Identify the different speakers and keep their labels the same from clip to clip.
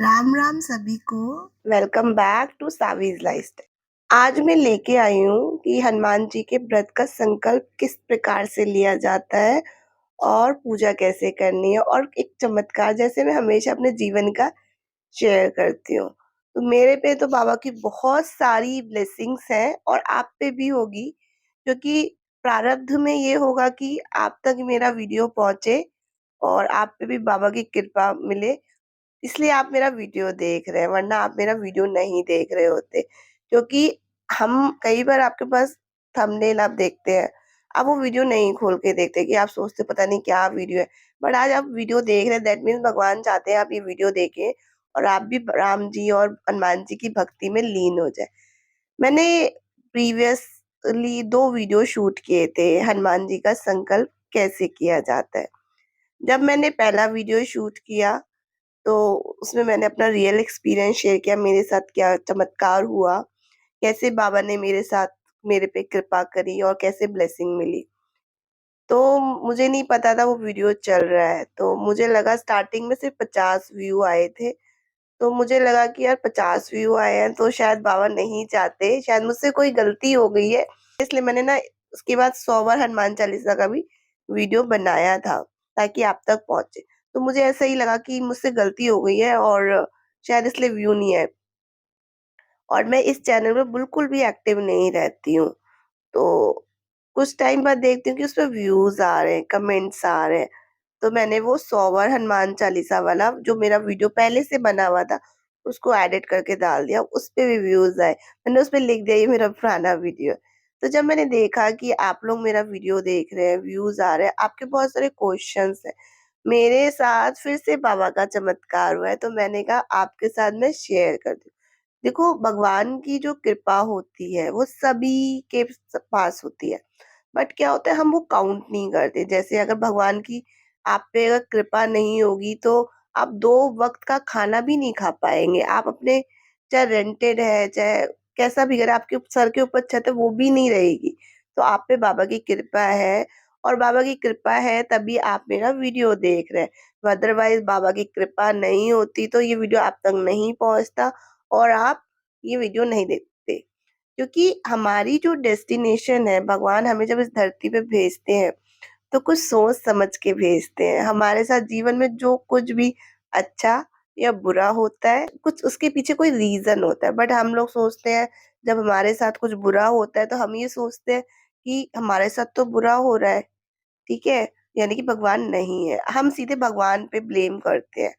Speaker 1: राम राम सभी को।
Speaker 2: Welcome back to Saavi's lifestyle. आज मैं लेके आई हूँ कि हनुमान जी के व्रत का संकल्प किस प्रकार से लिया जाता है और पूजा कैसे करनी है, और एक चमत्कार जैसे मैं हमेशा अपने जीवन का शेयर करती हूँ। तो मेरे पे तो बाबा की बहुत सारी ब्लेसिंग्स हैं और आप पे भी होगी, क्योंकि प्रारब्ध में ये होगा कि आप तक मेरा वीडियो पहुंचे और आप पे भी बाबा की कृपा मिले, इसलिए आप मेरा वीडियो देख रहे हैं, वरना आप मेरा वीडियो नहीं देख रहे होते। क्योंकि हम कई बार आपके पास थंबनेल आप देखते हैं, आप वो वीडियो नहीं खोल के देखते कि आप सोचते पता नहीं क्या वीडियो है। बट आज आप वीडियो देख रहे हैं, दैट मीन्स भगवान चाहते हैं आप ये वीडियो देखें और आप भी राम जी और हनुमान जी की भक्ति में लीन हो जाए। मैंने प्रीवियसली 2 वीडियो शूट किए थे, हनुमान जी का संकल्प कैसे किया जाता है। जब मैंने पहला वीडियो शूट किया तो उसमें मैंने अपना रियल एक्सपीरियंस शेयर किया, मेरे साथ क्या चमत्कार हुआ, कैसे बाबा ने मेरे साथ मेरे पे कृपा करी और कैसे ब्लेसिंग मिली। तो मुझे नहीं पता था वो वीडियो चल रहा है, तो मुझे लगा स्टार्टिंग में सिर्फ 50 व्यू आए थे। तो मुझे लगा कि यार 50 व्यू आए हैं तो शायद बाबा नहीं चाहते, शायद मुझसे कोई गलती हो गई है, इसलिए मैंने ना उसके बाद 100 बार हनुमान चालीसा का भी वीडियो बनाया था ताकि आप तक पहुंचे। तो मुझे ऐसा ही लगा कि मुझसे गलती हो गई है और शायद इसलिए व्यू नहीं है। और मैं इस चैनल में बिल्कुल भी एक्टिव नहीं रहती हूँ। तो कुछ टाइम बाद देखती हूँ कि उसपे व्यूज आ रहे हैं, कमेंट्स आ रहे हैं। तो मैंने वो 100 बार हनुमान चालीसा वाला जो मेरा वीडियो पहले से बना हुआ था उसको एडिट करके डाल दिया, उस पे भी व्यूज आए। मैंने उस पे लिख दिया ये मेरा पुराना वीडियो है। तो जब मैंने देखा कि आप लोग मेरा वीडियो देख रहे हैं, व्यूज आ रहे हैं, आपके बहुत सारे क्वेश्चंस हैं, मेरे साथ फिर से बाबा का चमत्कार हुआ है, तो मैंने कहा आपके साथ मैं शेयर कर दूं। देखो, भगवान की जो कृपा होती है वो सभी के पास होती है, बट क्या होता है हम वो काउंट नहीं करते। जैसे अगर भगवान की आप पे अगर कृपा नहीं होगी तो आप 2 वक्त का खाना भी नहीं खा पाएंगे। आप अपने चाहे रेंटेड है, चाहे कैसा भी, अगर आपके सर के ऊपर छत है वो भी नहीं रहेगी। तो आप पे बाबा की कृपा है, और बाबा की कृपा है तभी आप मेरा वीडियो देख रहे हैं। अदरवाइज बाबा की कृपा नहीं होती तो ये वीडियो आप तक नहीं पहुंचता और आप ये वीडियो नहीं देखते। क्योंकि हमारी जो डेस्टिनेशन है, भगवान हमें जब इस धरती पे भेजते हैं तो कुछ सोच समझ के भेजते हैं। हमारे साथ जीवन में जो कुछ भी अच्छा या बुरा होता है, कुछ उसके पीछे कोई रीजन होता है। बट हम लोग सोचते हैं जब हमारे साथ कुछ बुरा होता है तो हम ये सोचते हैं कि हमारे साथ तो बुरा हो रहा है, ठीक है, यानी कि भगवान नहीं है। हम सीधे भगवान पे ब्लेम करते हैं।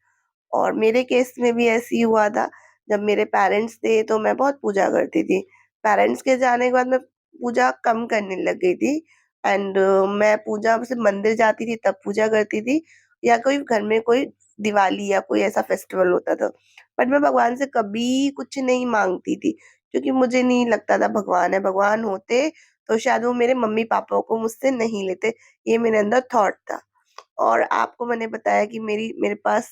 Speaker 2: और मेरे केस में भी ऐसे ही हुआ था। जब मेरे पेरेंट्स थे तो मैं बहुत पूजा करती थी। पेरेंट्स के जाने के बाद मैं पूजा कम करने लग गई थी। एंड मैं पूजा सिर्फ मंदिर जाती थी तब पूजा करती थी, या कोई घर में कोई दिवाली या कोई ऐसा फेस्टिवल होता था। बट मैं भगवान से कभी कुछ नहीं मांगती थी, क्योंकि मुझे नहीं लगता था भगवान है। भगवान होते तो शायद वो मेरे मम्मी पापा को मुझसे नहीं लेते, ये मेरे अंदर थॉट था। और आपको मैंने बताया कि मेरे पास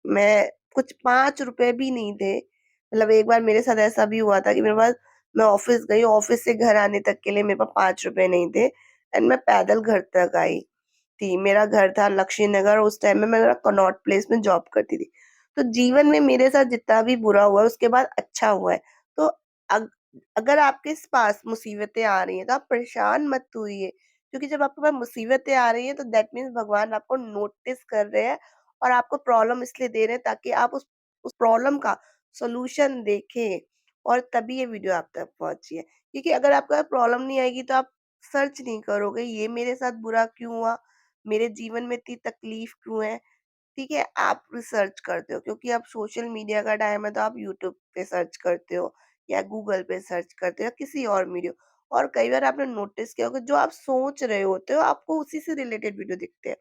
Speaker 2: मैं कुछ 5 रुपए भी नहीं थे। मतलब एक बार मेरे साथ ऐसा भी हुआ था कि मेरे पास, मैं ऑफिस गई, ऑफिस से घर आने तक के लिए मेरे पास 5 रुपए नहीं थे, एंड मैं पैदल घर तक आई थी। मेरा घर था लक्ष्मी नगर, उस टाइम में मैं कनॉट प्लेस में जॉब करती थी। तो जीवन में मेरे साथ जितना भी बुरा हुआ है उसके बाद अच्छा हुआ है। तो अग, अगर आपके पास मुसीबतें आ रही हैं तो आप परेशान मत होइए, क्योंकि जब आपके पास मुसीबतें आ रही है तो दैट मीन्स भगवान आपको नोटिस कर रहे हैं और आपको प्रॉब्लम इसलिए दे रहे हैं ताकि आप उस प्रॉब्लम का सॉल्यूशन देखें, और तभी ये वीडियो आप तक पहुंची है। क्योंकि अगर आपका प्रॉब्लम नहीं आएगी तो आप सर्च नहीं करोगे ये मेरे साथ बुरा क्यों हुआ, मेरे जीवन में इतनी तकलीफ क्यों है। ठीक है, आप रिसर्च करते हो, क्योंकि अब सोशल मीडिया का टाइम है तो आप यूट्यूब पे सर्च करते हो या गूगल पे सर्च करते हो या किसी और वीडियो। और कई बार आपने नोटिस किया होगा जो आप सोच रहे होते हो आपको उसी से रिलेटेड वीडियो दिखते हैं।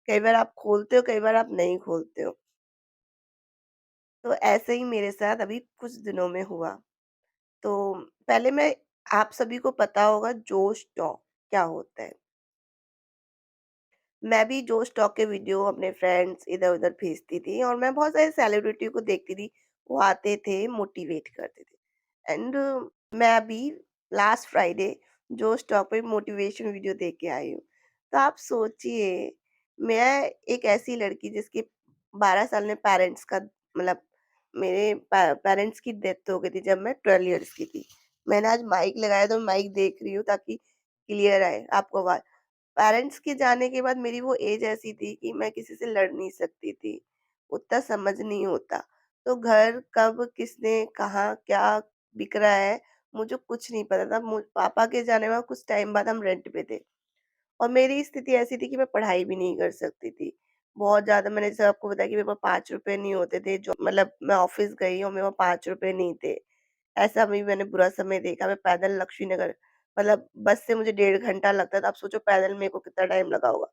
Speaker 2: कई बार आप खोलते हो, कई बार आप नहीं खोलते हो। तो ऐसे ही मेरे साथ अभी कुछ दिनों में हुआ। तो पहले मैं, आप सभी को पता होगा जोश टॉक क्या होता है। मैं भी जोश टॉक के वीडियो अपने फ्रेंड्स इधर-उधर भेजती थी और मैं बहुत सारे सेलिब्रिटी को देखती थी। वो आते थे, मोटिवेट करते थे। एंड मैं अभी लास्ट फ्राइडे जोश टॉक पे मोटिवेशन वीडियो देख के आई हूँ। तो आप सोचिए, मैं एक ऐसी लड़की जिसके 12 साल में पेरेंट्स का मतलब मेरे पेरेंट्स की डेथ हो गई थी जब मैं 12 इयर्स की थी। मैंने आज माइक लगाया तो माइक देख रही हूँ ताकि क्लियर आए आपको आवाज़। पेरेंट्स के जाने के बाद मेरी वो एज ऐसी थी कि मैं किसी से लड़ नहीं सकती थी, उतना समझ नहीं होता। तो घर कब किसने कहाँ क्या बिक रहा है, मुझे कुछ नहीं पता था। पापा के जाने के बाद कुछ टाइम बाद हम रेंट पे थे और मेरी स्थिति ऐसी थी कि मैं पढ़ाई भी नहीं कर सकती थी। बहुत ज़्यादा मैंने जैसे आपको बताया कि मेरे पास ₹5 नहीं होते थे, जो मतलब मैं ऑफ़िस गई और मेरे पास ₹5 नहीं थे। ऐसा भी मैंने बुरा समय देखा। मैं पैदल लक्ष्मीनगर मतलब बस से मुझे 1.5 घंटा लगता था। आप सोचो पैदल मेरे को कितना टाइम लगा होगा।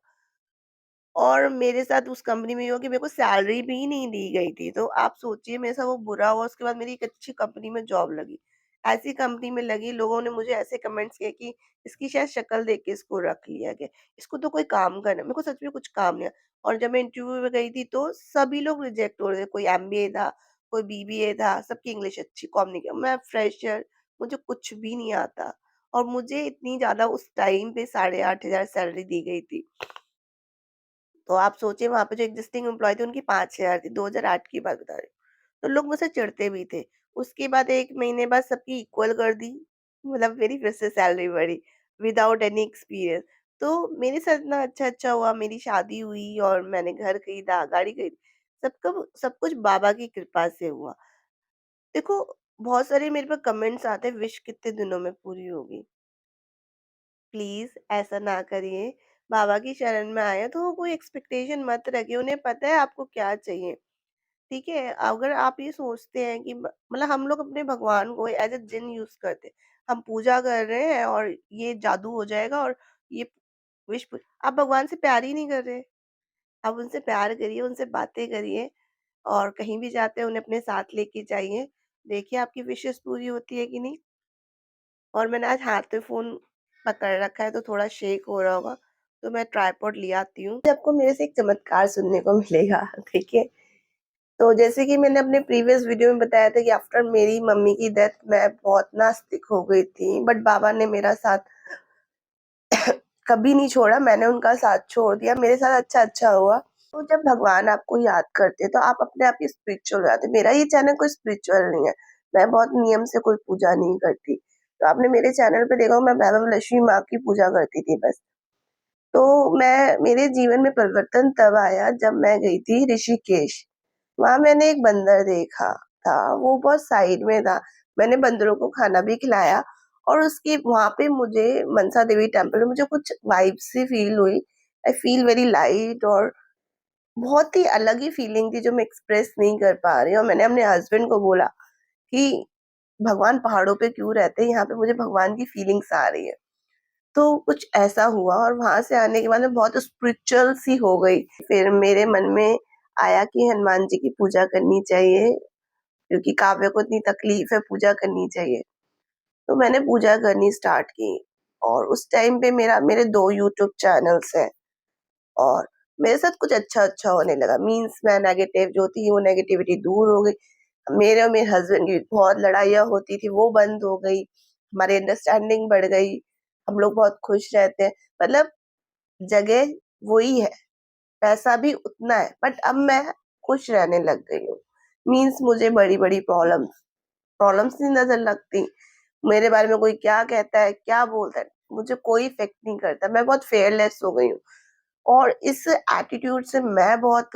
Speaker 2: और मेरे साथ उस कंपनी में ये हुआ कि मेरे को सैलरी भी नहीं दी गई थी। तो आप सोचिए मेरे साथ वो बुरा हुआ, उसके बाद मेरी एक अच्छी कंपनी में जॉब लगी। ऐसी कंपनी में लगी, लोगों ने मुझे ऐसे कमेंट्स किए कि इसकी शायद शक्ल देख के इसको रख लिया गया। इसको तो कोई काम का नहीं, मेरे को सच में कुछ काम नहीं है। और जब मैं इंटरव्यू में गई थी तो सभी लोग रिजेक्ट हो रहे थे। कोई एमबीए था, कोई बीबीए था, सबकी इंग्लिश अच्छी, कम्युनिकेशन, मैं फ्रेशर, मुझे कुछ भी नहीं आता। और मुझे इतनी ज़्यादा उस टाइम पे 8,500 सैलरी दी गई थी। तो आप सोचिए वहाँ पे जो एक्जिस्टिंग एम्प्लॉयी थे उनकी 5,000 थी, 2008 की बात बता रही हूँ। तो लोग मुझसे चिढ़ते भी थे। उसके बाद 1 महीने बाद सबकी इक्वल कर दी, मतलब मेरी फिर से सैलरी बढ़ी विदाउट एनी एक्सपीरियंस। तो मेरे साथ इतना अच्छा-अच्छा हुआ, मेरी शादी हुई और मैंने घर खरीदा, गाड़ी खरीदी। सब कुछ बाबा की कृपा से हुआ। देखो बहुत सारे मेरे पे कमेंट्स आते हैं, विश कितने दिनों में पूरी होगी? प्लीज़ ऐसा ना करिए। बाबा की शरण में आए हैं तो कोई एक्सपेक्टेशन मत रखिए, उन्हें पता है आपको क्या चाहिए, ठीक है? अगर आप ये सोचते हैं कि मतलब हम लोग अपने भगवान को एज़ अ जिन यूज़ करते हैं। हम पूजा कर रहे हैं और ये जादू हो जाएगा और ये विश पू आप भगवान से प्यार ही नहीं कर रहे। आप उनसे प्यार करिए, उनसे बातें करिए और कहीं भी जाते हैं उन्हें अपने साथ लेके जाइए। देखिए आपकी विशेज़ पूरी होती है कि नहीं। और मैंने आज हाथ में फ़ोन पकड़ रखा है तो थोड़ा शेक हो रहा होगा, तो मैं ट्राइपॉड ले आती हूँ। आपको मेरे से एक चमत्कार सुनने को मिलेगा, देखिए। तो जैसे कि मैंने अपने प्रीवियस वीडियो में बताया था कि आफ्टर मेरी मम्मी की डेथ मैं बहुत नास्तिक हो गई थी, बट बाबा ने मेरा साथ कभी नहीं छोड़ा, मैंने उनका साथ छोड़ दिया, मेरे साथ अच्छा-अच्छा हुआ। तो जब भगवान आपको याद करते हैं, तो आप अपने आप ही स्पिरिचुअल हो जाते हैं। मेरा ये चैनल कोई स्पिरिचुअल नहीं है, मैं बहुत नियम से कोई पूजा नहीं करती। तो आपने मेरे चैनल पे देखा होगा मैं वैभव लक्ष्मी माँ की पूजा करती थी बस। तो मैं मेरे जीवन में परिवर्तन तब आया जब मैं गई थी ऋषिकेश। वहाँ मैंने एक बंदर देखा था, वो बहुत साइड में था। मैंने बंदरों को खाना भी खिलाया और उसके वहाँ पे मुझे मनसा देवी टेम्पल में मुझे कुछ वाइब सी फील हुई। आई फील वेरी लाइट और बहुत ही अलग ही फीलिंग थी जो मैं एक्सप्रेस नहीं कर पा रही हूँ। और मैंने अपने हस्बैंड को बोला कि भगवान पहाड़ों पे क्यों रहते हैं? यहाँ पे मुझे भगवान की फीलिंग्स आ रही है। तो कुछ ऐसा हुआ और वहाँ से आने के बाद मैं बहुत स्पिरिचुअल सी हो गई। फिर मेरे मन में आया कि हनुमान जी की पूजा करनी चाहिए क्योंकि काव्य को इतनी तकलीफ है, पूजा करनी चाहिए। तो मैंने पूजा करनी स्टार्ट की और उस टाइम पे मेरे 2 यूट्यूब चैनल्स हैं और मेरे साथ कुछ अच्छा-अच्छा होने लगा। मीन्स मैं नेगेटिव जो थी वो नेगेटिविटी दूर हो गई। मेरे और मेरे हस्बैंड की बहुत लड़ाइयाँ होती थी, वो बंद हो गई। हमारी अंडरस्टैंडिंग बढ़ गई। हम लोग बहुत खुश रहते हैं। मतलब जगह वही है, पैसा भी उतना है, बट अब मैं खुश रहने लग गई हूँ। मीन्स मुझे बड़ी-बड़ी प्रॉब्लम्स नहीं नज़र लगती। मेरे बारे में कोई क्या कहता है, क्या बोलता है, मुझे कोई इफ़ेक्ट नहीं करता। मैं बहुत फेयरलेस हो गई हूँ। और इस एटीट्यूड से मैं बहुत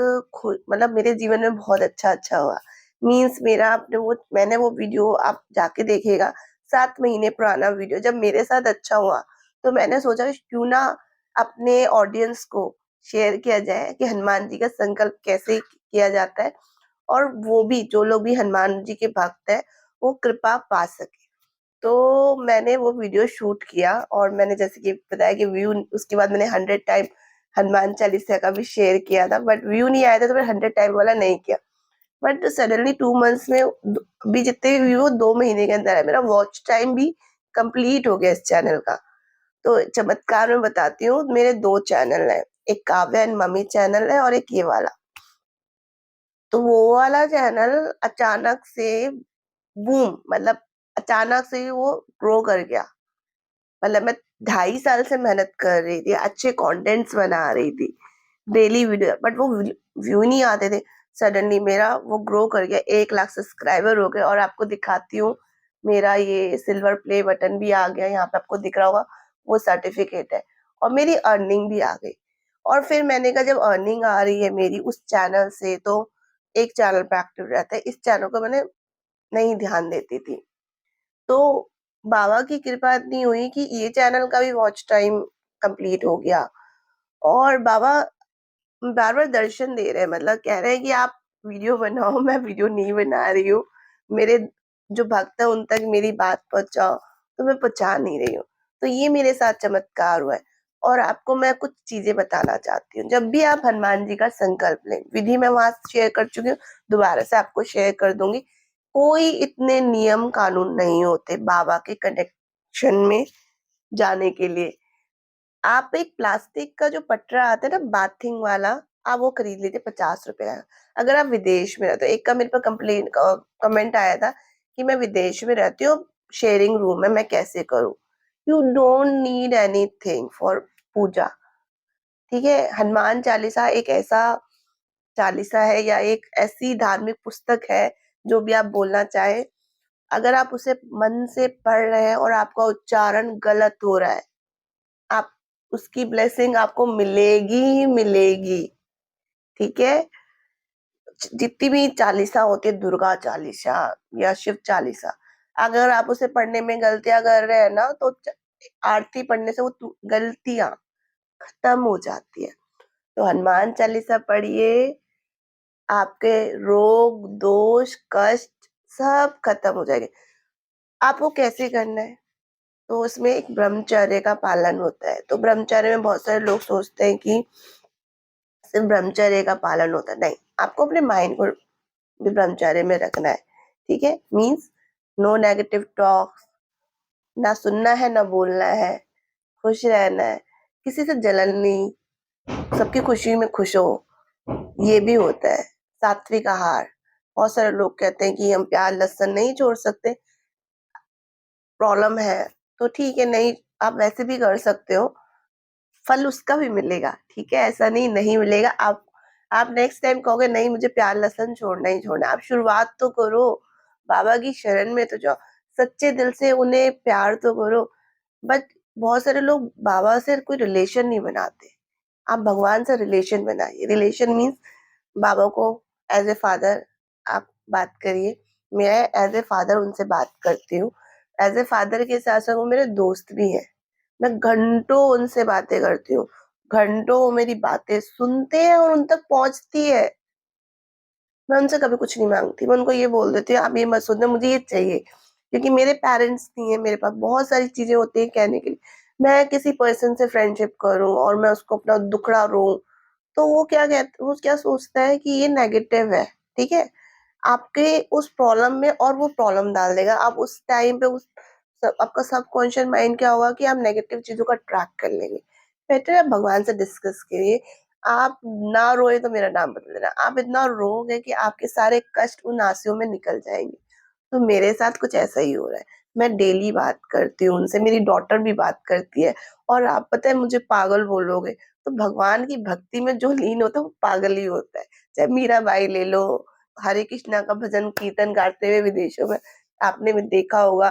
Speaker 2: मतलब मेरे जीवन में बहुत अच्छा-अच्छा हुआ। मीन्स मेरा आपने वो मैंने वो वीडियो आप जाके देखिएगा, 7 महीने पुराना वीडियो जब मेरे साथ अच्छा हुआ, तो मैंने सोचा क्यों ना अपने ऑडियंस को शेयर किया जाए कि हनुमान जी का संकल्प कैसे किया जाता है और वो भी जो लोग भी हनुमान जी के भक्त हैं, वो कृपा पा सकें। तो मैंने वो वीडियो शूट किया और मैंने जैसे कि बताया कि व्यू उसके बाद मैंने 100 टाइम हनुमान चालीसा का भी शेयर किया था बट व्यू नहीं आया था तो मैंने 100 टाइम वाला नहीं किया। बट सडनली 2 मंथ्स में अभी जितने भी व्यू 2 महीने के अंदर है मेरा वॉच टाइम भी कंप्लीट हो गया इस चैनल का। तो चमत्कार मैं बताती हूँ मेरे 2 चैनल हैं। एक काव्या एंड मम्मी चैनल है और एक ये वाला। तो वो वाला चैनल अचानक से बूम मतलब अचानक से ही वो ग्रो कर गया। मतलब मैं 2.5 साल से मेहनत कर रही थी, अच्छे कंटेंट्स बना रही थी, डेली वीडियो बट वो व्यू नहीं आते थे। सडनली मेरा वो ग्रो कर गया, 1 लाख सब्सक्राइबर हो गए और आपको दिखाती हूँ, मेरा ये सिल्वर प्ले बटन भी आ गया, यहाँ पे आपको दिख रहा होगा, वो सर्टिफिकेट है और मेरी अर्निंग भी आ गई। और फिर मैंने कहा जब अर्निंग आ रही है मेरी उस चैनल से तो एक चैनल पे एक्टिव रहता है, इस चैनल को मैंने नहीं ध्यान देती थी। तो बाबा की कृपा इतनी हुई कि ये चैनल का भी वॉच टाइम कंप्लीट हो गया और बाबा बार-बार दर्शन दे रहे हैं, मतलब कह रहे हैं कि आप वीडियो बनाओ, मैं वीडियो नहीं बना रही हूँ। मेरे जो भक्त हैं उन तक मेरी बात पहुँचाओ, तो मैं पहुँचा नहीं रही हूँ। तो ये मेरे साथ चमत्कार हुआ है और आपको मैं कुछ चीज़ें बताना चाहती हूँ। जब भी आप हनुमान जी का संकल्प लें, विधि मैं वहाँ शेयर कर चुकी हूँ, दोबारा से आपको शेयर कर दूँगी। कोई इतने नियम कानून नहीं होते बाबा के कनेक्शन में जाने के लिए। आप एक प्लास्टिक का जो पटरा आता है ना बाथिंग वाला, आप वो खरीद लीजिए ₹50 का। अगर आप विदेश में रहते हो, एक का मेरे पे कमेंट आया था कि मैं विदेश में रहती हूँ, शेयरिंग रूम है, मैं कैसे करूँ? You don't need anything for puja, ठीक है? हनुमान चालीसा एक ऐसा चालीसा है या एक ऐसी धार्मिक पुस्तक है, जो भी आप बोलना चाहें, अगर आप उसे मन से पढ़ रहे हैं और आपका उच्चारण गलत हो रहा है, आप उसकी ब्लेसिंग आपको मिलेगी ही मिलेगी, ठीक है? जितनी भी चालीसा होती है, दुर्गा चालीसा या शिव चालीसा, अगर आप उसे पढ़ने में गलतियाँ कर रहे हैं ना, तो आरती पढ़ने से वो गलतियाँ खत्म हो जाती है। तो हनुमान चालीसा पढ़िए, आपके रोग, दोष, कष्ट सब खत्म हो जाएंगे। आपको कैसे करना है? तो उसमें एक ब्रह्मचर्य का पालन होता है। तो ब्रह्मचर्य में बहुत सारे लोग सोचते हैं कि सिर्फ ब्रह्मचर्य का पालन होता है, नहीं, आपको अपने माइंड को भी ब्रह्मचर्य में रखना है, ठीक है? मीन्स नो नेगेटिव टॉक, ना सुनना है ना बोलना है, खुश रहना है, किसी से जलन नहीं, सबकी खुशी में खुश हो, ये भी होता है। सात्विक आहार, बहुत सारे लोग कहते हैं कि हम प्याज लहसुन नहीं छोड़ सकते, प्रॉब्लम है तो ठीक है, नहीं, आप वैसे भी कर सकते हो, फल उसका भी मिलेगा, ठीक है? ऐसा नहीं नहीं मिलेगा। आप नेक्स्ट टाइम कहोगे नहीं मुझे प्याज लहसुन छोड़ना ही छोड़ना है। आप शुरुआत तो करो, बाबा की शरण में तो जाओ, सच्चे दिल से उन्हें प्यार तो करो। बट बहुत सारे लोग बाबा से कोई रिलेशन नहीं बनाते। आप भगवान से रिलेशन बनाइए। रिलेशन मीन्स बाबा को एज ए फादर आप बात करिए। मैं एज ए फादर उनसे बात करती हूँ। एज ए फादर के साथ साथ वो मेरे दोस्त भी हैं। मैं घंटों उनसे बातें करती हूँ, घंटों वो मेरी बातें सुनते हैं और उन तक पहुँचती है। मैं उनसे कभी कुछ नहीं माँगती, मैं उनको ये बोल देती हूँ आप ये मत सोचना मुझे ये चाहिए। क्योंकि मेरे पेरेंट्स नहीं है मेरे पास, बहुत सारी चीज़ें होती हैं कहने के लिए। मैं किसी पर्सन से फ्रेंडशिप करूँ और मैं उसको अपना दुखड़ा रोऊँ, तो वो क्या सोचता है कि ये नेगेटिव है, ठीक है? आपके उस प्रॉब्लम में और वो प्रॉब्लम डाल देगा। आप उस टाइम पे आपका सबकॉन्शियस माइंड क्या होगा कि आप नेगेटिव चीज़ों का ट्रैक कर लेंगे। बेटर है आप भगवान से डिस्कस करिए। आप ना रोए तो मेरा नाम बदल देना। आप इतना रोओगे कि आपके सारे कष्ट उन आँसुओं में निकल जाएँगे। तो मेरे साथ कुछ ऐसा ही हो रहा है। मैं डेली बात करती हूँ उनसे, मेरी डॉटर भी बात करती है और आप पता है मुझे पागल बोलोगे, तो भगवान की भक्ति में जो लीन होता है वो पागल ही होता है। चाहे मीराबाई ले लो, हरे कृष्णा का भजन कीर्तन गाते हुए विदेशों में आपने भी देखा होगा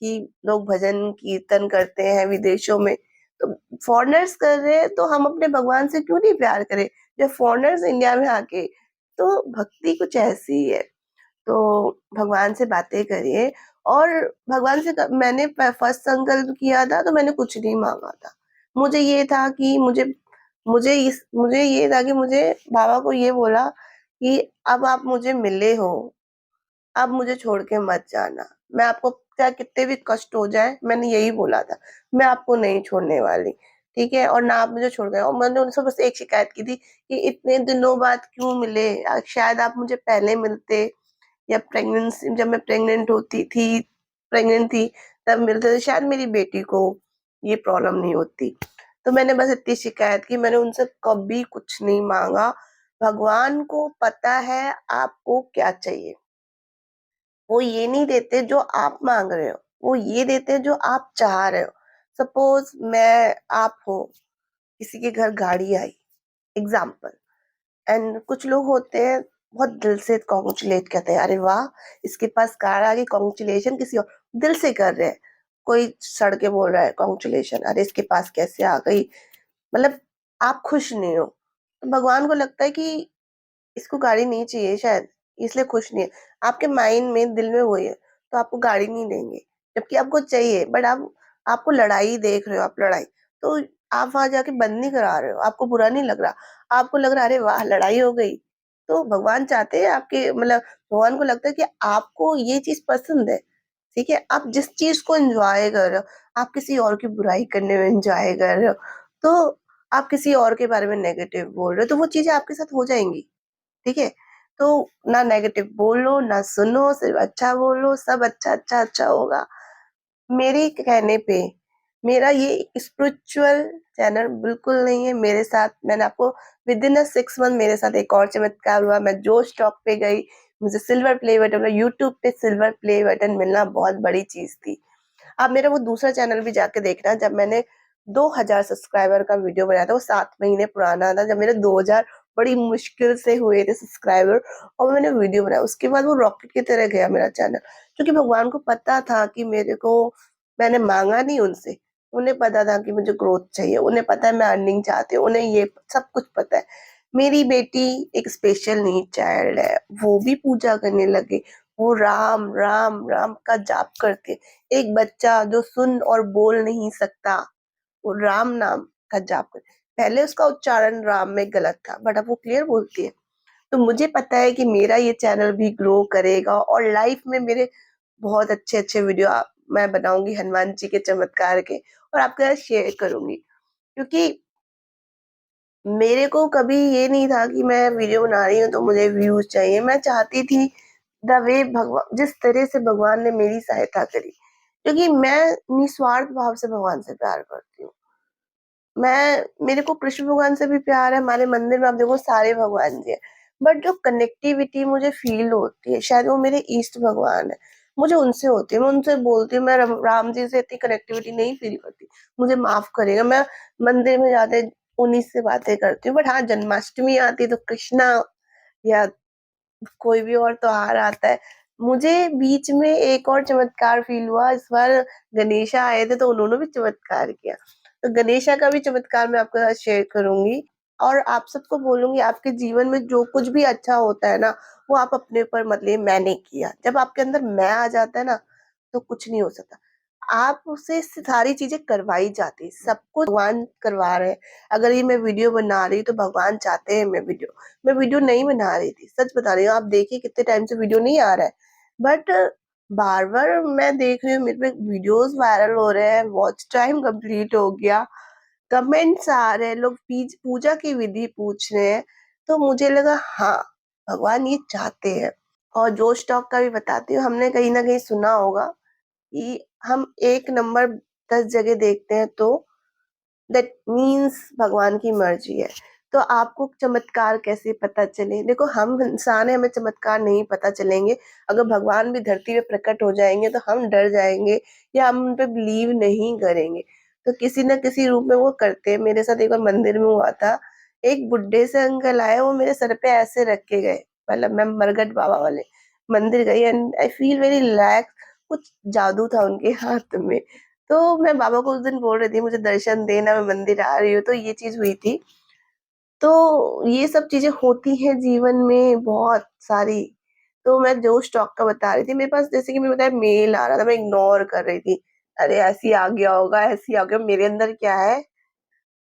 Speaker 2: कि लोग भजन कीर्तन करते हैं विदेशों में। तो फॉरेनर्स कर रहे हैं तो हम अपने भगवान से क्यों नहीं प्यार करें? जब फॉरेनर्स इंडिया में आके, तो भक्ति कुछ ऐसी ही है। तो भगवान से बातें करिए और भगवान से मैंने फर्स्ट संकल्प किया था तो मैंने कुछ नहीं मांगा था। मुझे ये था कि मुझे ये था कि मुझे बाबा को ये बोला कि अब आप मुझे मिले हो, अब मुझे छोड़ के मत जाना। मैं आपको चाहे कितने भी कष्ट हो जाए, मैंने यही बोला था, मैं आपको नहीं छोड़ने वाली, ठीक है? और ना आप मुझे छोड़ गए और मैंने उनसे बस एक शिकायत की थी कि इतने दिनों बाद क्यों मिले? शायद आप मुझे पहले मिलते या प्रेगनेंसी जब मैं प्रेग्नेंट थी तब मिलते थे, शायद मेरी बेटी को ये प्रॉब्लम नहीं होती। तो मैंने बस इतनी शिकायत की, मैंने उनसे कभी कुछ नहीं माँगा। भगवान को पता है आपको क्या चाहिए। वो ये नहीं देते जो आप माँग रहे हो, वो ये देते हैं जो आप चाह रहे हो। सपोज़ आप हो, किसी के घर गाड़ी आई, एग्ज़ाम्पल, एंड कुछ लोग होते हैं बहुत दिल से कांग्रेचुलेट करते हैं, अरे वाह! इसके पास कार आ गई, कांग्रेचुलेशन किसी और दिल से कर रहे हैं। कोई सड़ के बोल रहा है कांग्रेचुलेशन, अरे इसके पास कैसे आ गई? मतलब आप खुश नहीं हो। तो भगवान को लगता है कि इसको गाड़ी नहीं चाहिए शायद, इसलिए खुश नहीं है। आपके माइंड में, दिल में वही है, तो आपको गाड़ी नहीं देंगे। जबकि आपको चाहिए, बट आप आपको लड़ाई देख रहे हो, आप लड़ाई, तो आप वहाँ जाके बंद नहीं करा रहे हो, आपको बुरा नहीं लग रहा। आपको लग रहा है अरे वाह! लड़ाई हो गई। तो भगवान चाहते हैं आपके, मतलब भगवान को लगता है कि आपको ये चीज़ पसंद है, ठीक है? आप जिस चीज़ को एन्जॉय कर रहे हो, आप किसी और की बुराई करने में एन्जॉय कर रहे हो, तो आप किसी और के बारे में नेगेटिव बोल रहे हो, तो वो चीज़ें आपके साथ हो जाएँगी। ठीक है? तो ना नेगेटिव बोलो, ना सुनो, सिर्फ अच्छा बोलो, सब अच्छा, अच्छा, अच्छा होगा। मेरे कहने पे मेरा ये स्पिरिचुअल चैनल बिल्कुल नहीं है मेरे साथ। मैंने आपको विदिन 6 मंथ मेरे साथ एक और चमत्कार हुआ। मैं जोश टॉक पे गई, मुझे सिल्वर प्ले बटन मिला। यूट्यूब पे सिल्वर प्ले बटन मिलना बहुत बड़ी चीज़ थी। आप मेरा वो दूसरा चैनल भी जाके देखना, जब मैंने 2000 सब्सक्राइबर का वीडियो बनाया था, वो 7 महीने पुराना था, जब मेरे 2000 बड़ी मुश्किल से हुए थे सब्सक्राइबर, और मैंने वीडियो बनाया। उसके बाद वो रॉकेट की तरह गया मेरा चैनल, क्योंकि भगवान को पता था कि मेरे को, मैंने माँगा नहीं उनसे, उन्हें पता था कि मुझे ग्रोथ चाहिए, उन्हें पता है मैं अर्निंग चाहती हूँ, उन्हें ये सब कुछ पता है। मेरी बेटी एक स्पेशल नीड चाइल्ड है, वो भी पूजा करने लगी। वो राम, राम, राम का जाप करती है। एक बच्चा जो सुन और बोल नहीं सकता, वो राम नाम का जाप करे। पहले उसका उच्चारण राम में गलत था, बट अब वो क्लियर बोलती है। तो मुझे पता है कि मेरा ये चैनल भी ग्रो करेगा, और लाइफ में मेरे बहुत अच्छे-अच्छे वीडियो मैं बनाऊँगी हनुमान जी के चमत्कार के, और आपके साथ शेयर करूँगी। क्योंकि मेरे को कभी ये नहीं था कि मैं वीडियो बना रही हूँ तो मुझे व्यूज़ चाहिए। मैं चाहती थी द वे जिस तरह से भगवान ने मेरी सहायता करी। क्योंकि मैं निस्वार्थ भाव से भगवान से प्यार करती हूँ। मेरे को कृष्ण भगवान से भी प्यार है, हमारे मंदिर में आप देखो सारे भगवान जी हैं। बट जो कनेक्टिविटी मुझे फ़ील होती है, शायद वो मेरे ईष्ट भगवान हैं, मुझे उनसे होती है। मैं उनसे बोलती हूँ, मैं राम जी से इतनी कनेक्टिविटी नहीं फ़ील करती, मुझे माफ़ करिएगा। मैं मंदिर में जाते उन्हीं से बातें करती हूँ। बट हाँ, जन्माष्टमी आती है तो कृष्णा या कोई भी और त्योहार आता है, मुझे बीच में एक और चमत्कार फ़ील हुआ। इस बार गणेशा आए थे तो उन्होंने भी चमत्कार किया। तो गणेशा का भी चमत्कार मैं आपके साथ शेयर करूँगी, और आप सबको बोलूँगी आपके जीवन में जो कुछ भी अच्छा होता है ना, वो आप अपने ऊपर मत लिए, मैंने किया। जब आपके अंदर मैं आ जाता है ना, तो कुछ नहीं हो सकता। आपसे सारी चीज़ें करवाई जाती हैं, सब कुछ भगवान करवा रहे हैं। अगर ये मैं वीडियो बना रही हूँ तो भगवान चाहते हैं मैं वीडियो नहीं बना रही थी, सच बता रही हूँ। आप देखिए कितने टाइम से वीडियो नहीं आ रहा है। बट बार-बार मैं देख रही हूँ मेरे पे वीडियोज़ वायरल हो रहे हैं, वॉच टाइम कंप्लीट हो गया, कमेंट्स आ रहे हैं, लोग पूजा की विधि पूछ रहे हैं। तो मुझे लगा हाँ, भगवान ये चाहते हैं। और जोश टॉक का भी बताती हूँ, हमने कहीं न कहीं सुना होगा कि हम 1 नंबर 10 जगह देखते हैं तो दैट मीन्स भगवान की मर्जी है। तो आपको चमत्कार कैसे पता चले? देखो हम इंसान हैं, हमें चमत्कार नहीं पता चलेंगे। अगर भगवान भी धरती पे प्रकट हो जाएँगे तो हम डर जाएँगे, या हम उन पे बिलीव नहीं करेंगे। तो किसी न किसी रूप में वो करते हैं। मेरे साथ एक बार मंदिर में हुआ था, एक बुड्ढे से अंकल आए, वो मेरे सर पे ऐसे रख के गए, मतलब मैं मरघट बाबा वाले। मंदिर गई and I feel very relax, कुछ जादू था उनके हाथ में। तो मैं बाबा को उस दिन बोल रही थी मुझे दर्शन देना, मैं मंदिर आ रही हूँ, तो ये चीज़ हुई थी। तो ये सब चीज़ें होती हैं जीवन में बहुत सारी। तो मैं जोश टॉक का बता रही थी, मेरे पास जैसे कि मैंने बताया मेल आ रहा था, मैं इग्नोर कर रही थी। अरे ऐसे ही आ गया होगा, ऐसे ही आ गया, मेरे अंदर क्या है,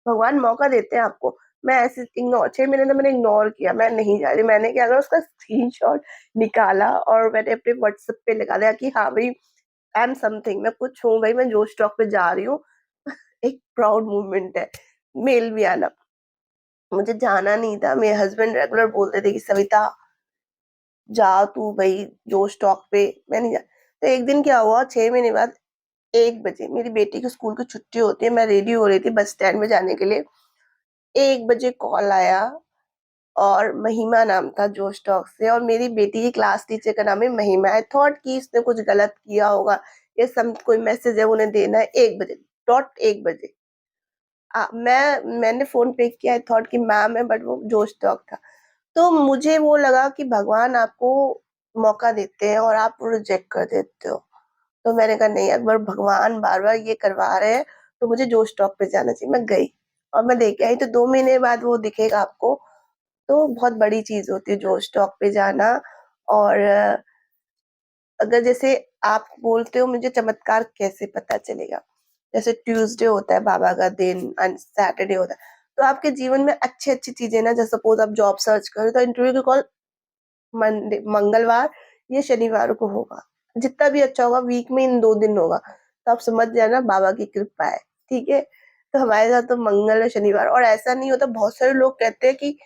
Speaker 2: भगवान मौका देते हैं आपको। मैं ऐसे इग्नोर 6 महीने तो मैंने इग्नोर किया, मैं नहीं जा रही। मैंने क्या करा, उसका स्क्रीनशॉट निकाला और मैंने अपने व्हाट्सएप पे लगा दिया कि हाँ भाई, आई एम समथिंग, मैं कुछ हूँ भाई, मैं जोश टॉक पे जा रही हूँ। एक प्राउड मोमेंट है। मेल भी आना, मुझे जाना नहीं था। मेरे हस्बैंड रेगुलर बोलते थे कि सविता जा तू भाई जोश टॉक पे, मैं नहीं जा। तो एक दिन क्या हुआ, 6 महीने बाद 1 बजे मेरी बेटी की स्कूल की छुट्टी होती है, मैं रेडी हो रही थी बस स्टैंड में जाने के लिए। 1 बजे कॉल आया, और महिमा नाम था जोश टॉक से, और मेरी बेटी की क्लास टीचर का नाम है महिमा। आई थॉट कि इसने कुछ गलत किया होगा, ये सम कोई मैसेज है उन्हें देना है। 1 बजे, डॉट 1 बजे। मैंने फ़ोन पिक किया, आई थॉट कि मैम है, बट वो जोश टॉक था। तो मुझे वो लगा कि भगवान आपको मौका देते हैं और आप रिजेक्ट कर देते हो। तो मैंने कहा नहीं, अगर भगवान बार-बार ये करवा रहे हैं, तो मुझे जोश टॉक पे जाना चाहिए। मैं गई और मैं देख के आई, तो 2 महीने बाद वो दिखेगा आपको, तो बहुत बड़ी चीज़ होती है जोश टॉक पे जाना। और अगर जैसे आप बोलते हो मुझे चमत्कार कैसे पता चलेगा? जैसे ट्यूसडे होता है बाबा का दिन एंड सैटरडे होता है, तो आपके जीवन में अच्छी-अच्छी चीज़ें ना, जैसे सपोज़ आप जॉब सर्च कर रहे हो तो इंटरव्यू की कॉल मंगलवार या शनिवार को होगा। जितना भी अच्छा होगा वीक में इन 2 दिन होगा। तो आप समझ जाना बाबा की कृपा है, ठीक है? तो हमारे साथ तो मंगल और शनिवार, और ऐसा नहीं होता, बहुत सारे लोग कहते हैं कि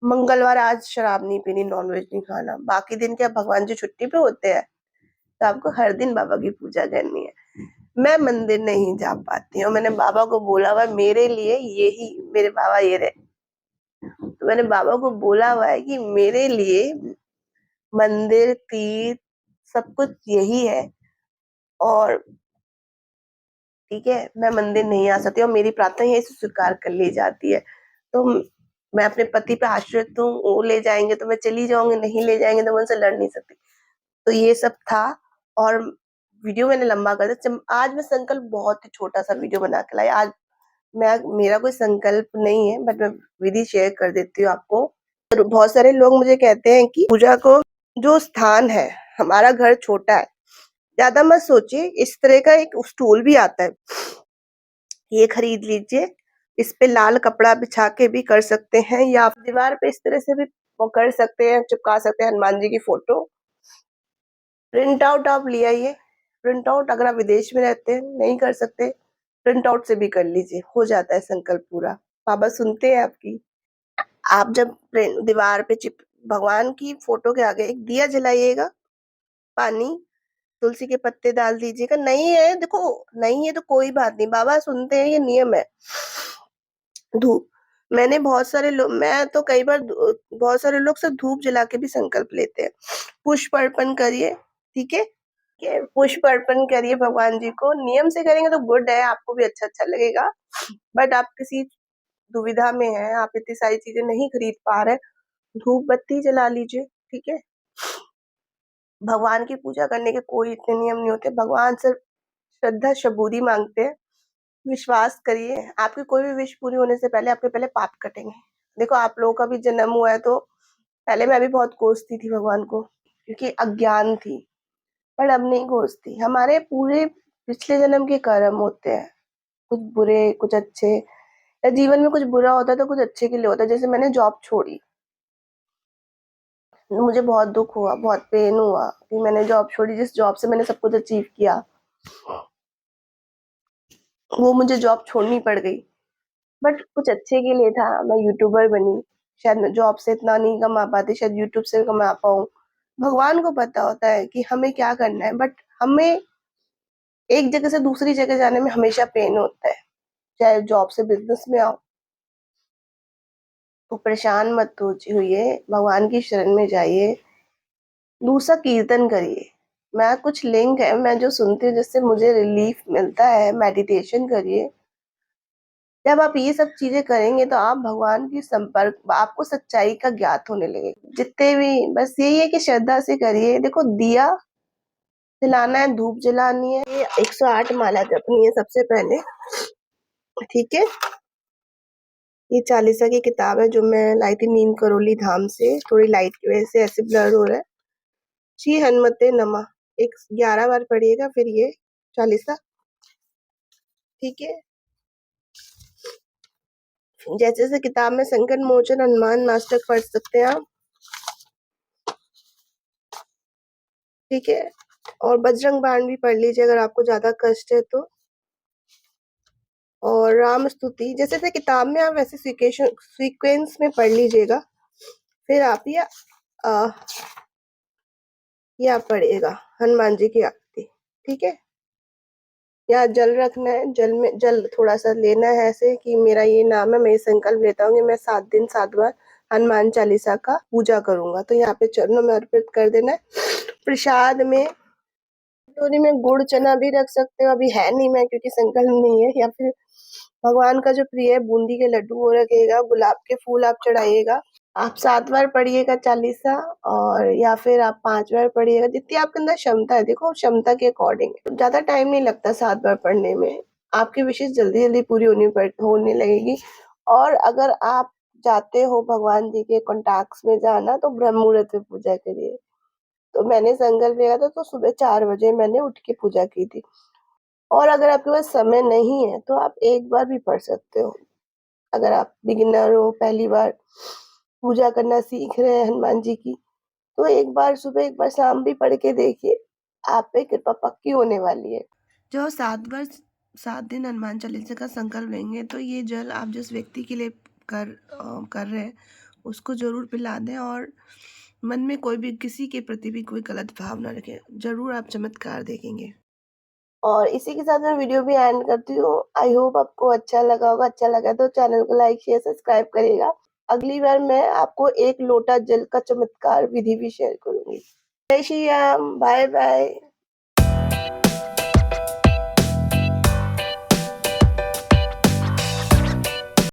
Speaker 2: मंगलवार आज शराब नहीं पीनी, नॉन-वेज नहीं खाना, बाकी दिन क्या भगवान जी छुट्टी पे होते हैं? तो आपको हर दिन बाबा की पूजा करनी है। मैं मंदिर नहीं जा पाती हूँ, मैंने बाबा को बोला हुआ है मेरे लिए यही, मेरे बाबा ये रहे, तो मैंने बाबा को बोला हुआ है कि मेरे लिए मंदिर, तीर्थ सब कुछ यही है। और ठीक है, मैं मंदिर नहीं आ सकती और मेरी प्रार्थना यहीं से स्वीकार कर ली जाती है। तो मैं अपने पति पे आश्रित हूँ, वो ले जाएँगे तो मैं चली जाऊँगी, नहीं ले जाएँगे तो मैं उनसे लड़ नहीं सकती। तो ये सब था। और वीडियो मैंने लंबा कर दिया। आज मैं संकल्प बहुत ही छोटा-सा वीडियो बना के लाई। आज मैं मेरा कोई संकल्प नहीं है, बट मैं विधि शेयर कर देती हूँ आपको। और बहुत सारे लोग मुझे कहते हैं कि पूजा को जो स्थान है, हमारा घर छोटा है, ज़्यादा मत सोचिए, इस तरह का एक स्टूल भी आता है, ये खरीद लीजिए। इस पे लाल कपड़ा बिछा के भी कर सकते हैं, या आप दीवार पे इस तरह से भी वो कर सकते हैं, चिपका सकते हैं हनुमान जी की फोटो। प्रिंट आउट आप ले आइए। प्रिंट आउट अगर आप विदेश में रहते हैं, नहीं कर सकते, प्रिंट आउट से भी कर लीजिए, हो जाता है संकल्प पूरा। बाबा सुनते हैं आपकी। आप जब दीवार पे चिप भगवान की फोटो के आगे एक दिया जलाइएगा, पानी, तुलसी के पत्ते डाल दीजिएगा। नहीं है देखो, नहीं है तो कोई बात नहीं, बाबा सुनते हैं, ये नियम है। धूप, मैंने बहुत सारे लोग, मैं तो कई बार बहुत सारे लोग सिर्फ धूप जला के भी संकल्प लेते हैं। पुष्प अर्पण करिए, ठीक है? के पुष्प अर्पण करिए भगवान जी को, नियम से करेंगे तो गुड है, आपको भी अच्छा लगेगा। बट आप किसी दुविधा में हैं, आप इतनी सारी चीजें नहीं खरीद पा रहे, धूप बत्ती जला लीजिए, ठीक है? भगवान की पूजा करने के कोई इतने नियम नहीं होते, भगवान सिर्फ श्रद्धा सबूरी मांगते हैं। विश्वास करिए, आपकी कोई भी विश पूरी होने से पहले आपके पहले पाप कटेंगे। देखो आप लोगों का भी जन्म हुआ है, तो पहले मैं भी बहुत कोसती थी भगवान को, क्योंकि अज्ञान थी, पर अब नहीं कोसती। हमारे पूरे पिछले जन्म के कर्म होते हैं, कुछ बुरे कुछ अच्छे, या जीवन में कुछ बुरा होता है तो कुछ अच्छे के लिए होता है। जैसे मैंने जॉब छोड़ी, मुझे बहुत दुख हुआ, बहुत पेन हुआ कि मैंने जॉब छोड़ी, जिस जॉब से मैंने सब कुछ अचीव किया, वो मुझे जॉब छोड़नी पड़ गई। बट कुछ अच्छे के लिए था, मैं यूट्यूबर बनी। शायद मैं जॉब से इतना नहीं कमा पाती, शायद यूट्यूब से कमा पाऊँ। भगवान को पता होता है कि हमें क्या करना है, बट हमें एक जगह से दूसरी जगह जाने में हमेशा पेन होता है, चाहे जॉब से बिज़नेस में आओ। तो परेशान मत होइए, भगवान की शरण में जाइए। दूसरा कीर्तन करिए। मैं कुछ लिंक है, मैं जो सुनती हूँ जिससे मुझे रिलीफ मिलता है, मेडिटेशन करिए। जब आप ये सब चीजें करेंगे तो आप भगवान की संपर्क, आपको सच्चाई का ज्ञात होने लगेगा। जितने भी, बस यही है कि श्रद्धा से करिए। देखो दिया जलाना है, धूप जलानी है, ये 108 माला जपनी है सबसे पहले, ठीक है? ये चालीसा की किताब है जो मैं लाई थी नीम करोली धाम से, थोड़ी लाइट की वजह से ऐसे ब्लर हो रहा है। श्री हनुमते नमः, एक 11 बार पढ़िएगा फिर ये चालीसा, ठीक है? जैसे जैसे किताब में संकट मोचन हनुमान नास्तिक पढ़ सकते हैं आप, ठीक है? और बजरंग बाण भी पढ़ लीजिए अगर आपको ज्यादा कष्ट है तो। और राम स्तुति, जैसे जैसे किताब में आप वैसे सीक्वेंस में पढ़ लीजिएगा। फिर आप ये आप पढ़िएगा हनुमान जी की आरती, ठीक है? या जल रखना है, जल में जल थोड़ा सा लेना है, ऐसे कि मेरा ये नाम है, मैं ये संकल्प लेता हूँ कि मैं 7 दिन 7 बार हनुमान चालीसा का पूजा करूंगा, तो यहाँ पे चरणों में अर्पित कर देना है। प्रसाद में कटोरी में गुड़ चना भी रख सकते हो, अभी है नहीं मैं क्योंकि संकल्प नहीं है। या फिर भगवान का जो प्रिय है बूंदी के लड्डू वो रखिएगा, गुलाब के फूल आप चढ़ाइएगा। आप 7 बार पढ़िएगा चालीसा और या फिर आप 5 बार पढ़िएगा, जितनी आपके अंदर क्षमता है, देखो क्षमता के अकॉर्डिंग है। ज़्यादा टाइम नहीं लगता 7 बार पढ़ने में, आपकी विशेष जल्दी-जल्दी पूरी होने लगेगी। और अगर आप चाहते हो भगवान जी के कॉन्टैक्ट्स में जाना तो ब्रह्म मुहूर्त में पूजा करिए। तो मैंने संकल्प लिया था तो सुबह 4 बजे मैंने उठ के पूजा की थी। और अगर आपके पास समय नहीं है तो आप 1 बार भी पढ़ सकते हो। अगर आप बिगिनर हो, पहली बार पूजा करना सीख रहे हैं हनुमान जी की, तो एक बार सुबह, एक बार शाम भी पढ़ के देखिए, आप पे कृपा पक्की होने वाली है। जो 7 बार 7 दिन हनुमान चालीसा का संकल्प लेंगे, तो ये जल आप जिस व्यक्ति के लिए कर रहे हैं, उसको ज़रूर पिला दें और मन में कोई भी किसी के प्रति भी कोई गलत भाव ना रखें। ज़रूर आप चमत्कार देखेंगे। और इसी के साथ मैं वीडियो भी एंड करती हूँ। आई होप आपको अच्छा लगा होगा। अच्छा लगा तो चैनल को लाइक, शेयर, सब्सक्राइब करिएगा। अगली बार मैं आपको 1 लोटा जल का चमत्कार विधि भी शेयर करूँगी। जय श्री राम। Bye bye.